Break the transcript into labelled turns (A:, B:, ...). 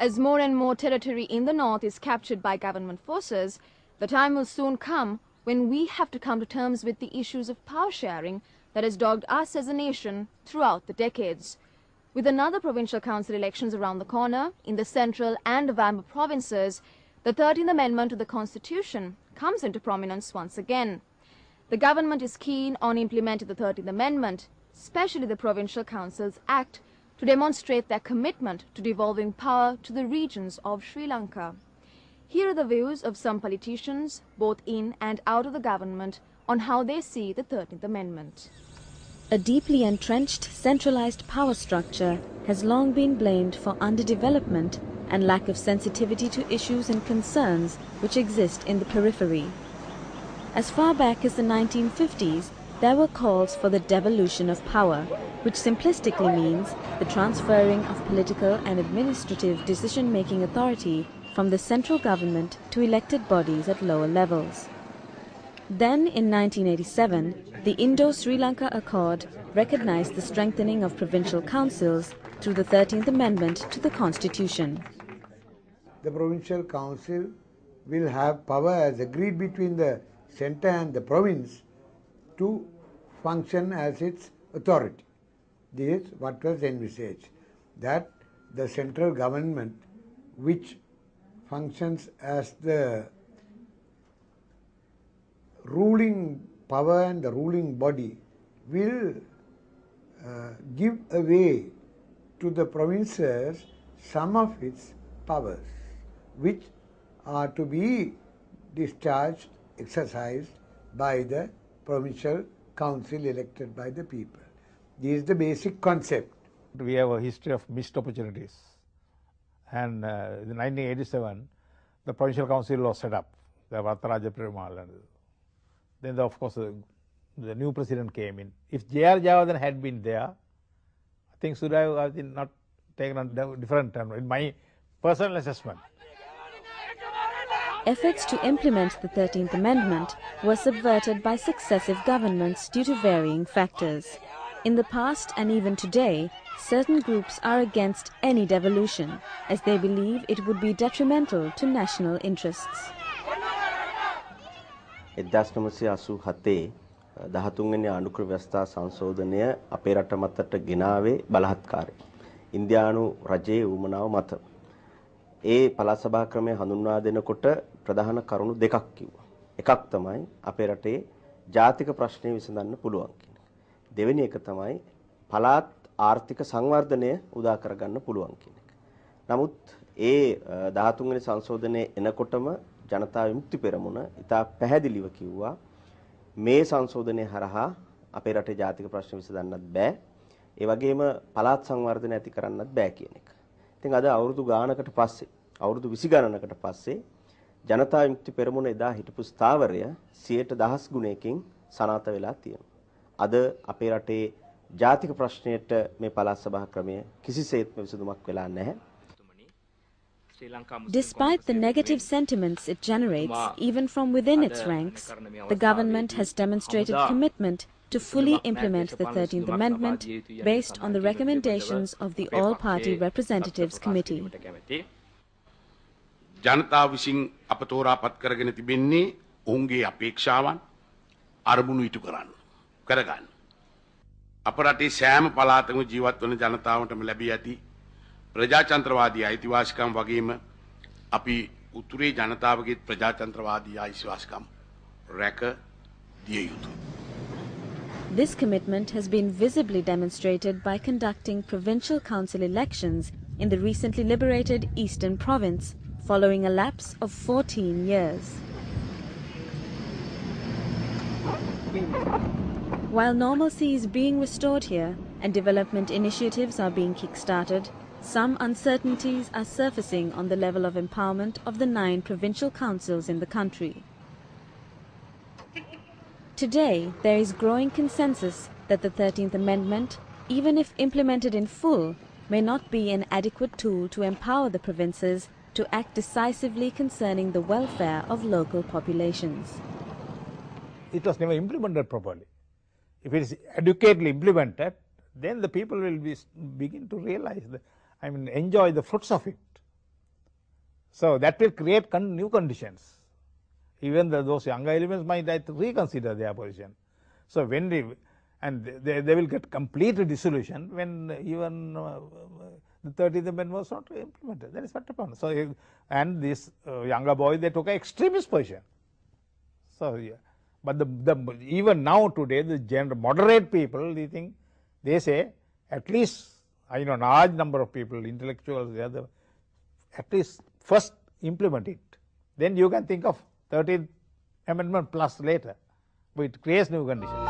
A: As more and more territory in the north is captured by government forces, the time will soon come when we have to come to terms with the issues of power sharing that has dogged us as a nation throughout the decades. With another provincial council elections around the corner in the central and November provinces, the 13th Amendment to the Constitution comes into prominence once again. The government is keen on implementing the 13th Amendment, especially the Provincial Councils Act, to demonstrate their commitment to devolving power to the regions of Sri Lanka. Here are the views of some politicians, both in and out of the government, on how they see the 13th Amendment.
B: A deeply entrenched centralized power structure has long been blamed for underdevelopment and lack of sensitivity to issues and concerns which exist in the periphery. As far back as the 1950s, there were calls for the devolution of power, which simplistically means the transferring of political and administrative decision-making authority from the central government to elected bodies at lower levels. Then, in 1987, the Indo-Sri Lanka Accord recognized the strengthening of provincial councils through the 13th Amendment to the Constitution.
C: The provincial council will have power as agreed between the centre and the province to function as its authority. This is what was envisaged, that the central government, which functions as the ruling power and the ruling body, will give away to the provinces some of its powers, which are to be discharged, exercised by the provincial council elected by the people. This is the basic concept.
D: We have a history of missed opportunities, and in 1987 the provincial council was set up, the Vattaraja Perumal, and then of course the new president came in. If J.R. Javadan had been there, things would have not taken a different turn, in my personal assessment.
B: Efforts to implement the 13th Amendment were subverted by successive governments due to varying factors. In the past and even today, certain groups are against any devolution, as they believe it would be detrimental to national interests.
E: 1987 13වෙනි අනුකර ව්‍යවස්ථා සංශෝධනය අපේ රට මතට ගෙනාවේ බලහත්කාරය. ඉන්දියානු රජයේ උමනාව මත. ඒ පළාත් සභා ක්‍රමය හඳුන්වා දෙනකොට ප්‍රධාන කරුණු දෙකක් කිව්වා. එකක් තමයි අපේ රටේ ජාතික ප්‍රශ්නේ විසඳන්න පුළුවන් කියන එක. දෙවෙනි එක තමයි පළාත් ආර්ථික සංවර්ධනය උදා කරගන්න පුළුවන් කියන එක. නමුත් ඒ 13 වෙනි සංශෝධනයේ එනකොටම ජනතා විමුක්ති පෙරමුණ ඉතා පැහැදිලිව කිව්වා මේ සංශෝධනය හරහා අපේ රටේ ජාතික ප්‍රශ්න විසඳන්නත් බෑ. ඒ වගේම පළාත් සංවර්ධනය ඇති කරන්නත් බෑ කියන එක. ඉතින් අද අවුරුදු ගානකට පස්සේ අවුරුදු 20 ගණනකට පස්සේ ජනතා විමුක්ති පෙරමුණ එදා හිටපු ස්ථාවරය 100,000 ගුණයකින් සනාථ වෙලා තියෙනවා. අද අපේ රටේ ජාතික ප්‍රශ්නයට මේ පළාත් සභා ක්‍රමය කිසිසේත්ම විසඳුමක් වෙලා නැහැ.
B: Despite the negative sentiments it generates, even from within its ranks, the government has demonstrated commitment to fully implement the 13th Amendment based on the recommendations of the All-Party Representatives Committee.
F: ජනතාව විසින් අප තෝරාපත් කරගෙන තිබෙන්නේ ඔවුන්ගේ අපේක්ෂාවන් අරමුණු ඉටු කරගන්න. අප රටේ සෑම පළාතකම ජීවත් වන ජනතාවටම ලැබී ඇති ප්‍රජාතන්ත්‍රවාදී අයිතිවාසිකම් වගේම අපි උතුරේ ජනතාවගේ ප්‍රජාතන්ත්‍රවාදී අයිතිවාසිකම් රැක දිය යුතුයි.
B: This commitment has been visibly demonstrated by conducting provincial council elections in the recently liberated Eastern Province, following a lapse of 14 years. While normalcy is being restored here and development initiatives are being kick-started, some uncertainties are surfacing on the level of empowerment of the 9 provincial councils in the country. Today, there is growing consensus that the 13th Amendment, even if implemented in full, may not be an adequate tool to empower the provinces to act decisively concerning the welfare of local populations.
D: It was never implemented properly. If it is adequately implemented, then the people will begin to realize enjoy the fruits of it. So that will create new conditions. Even those younger elements might have to reconsider their position. So when they will get complete dissolution when even the 13th Amendment was not implemented. That is what happened. So and this younger boy, they took an extremist position. So yeah. But even now today, the moderate people, they say at least, I know, large number of people, intellectuals, at least first implement it. Then you can think of 13th Amendment plus later, but it creates new conditions.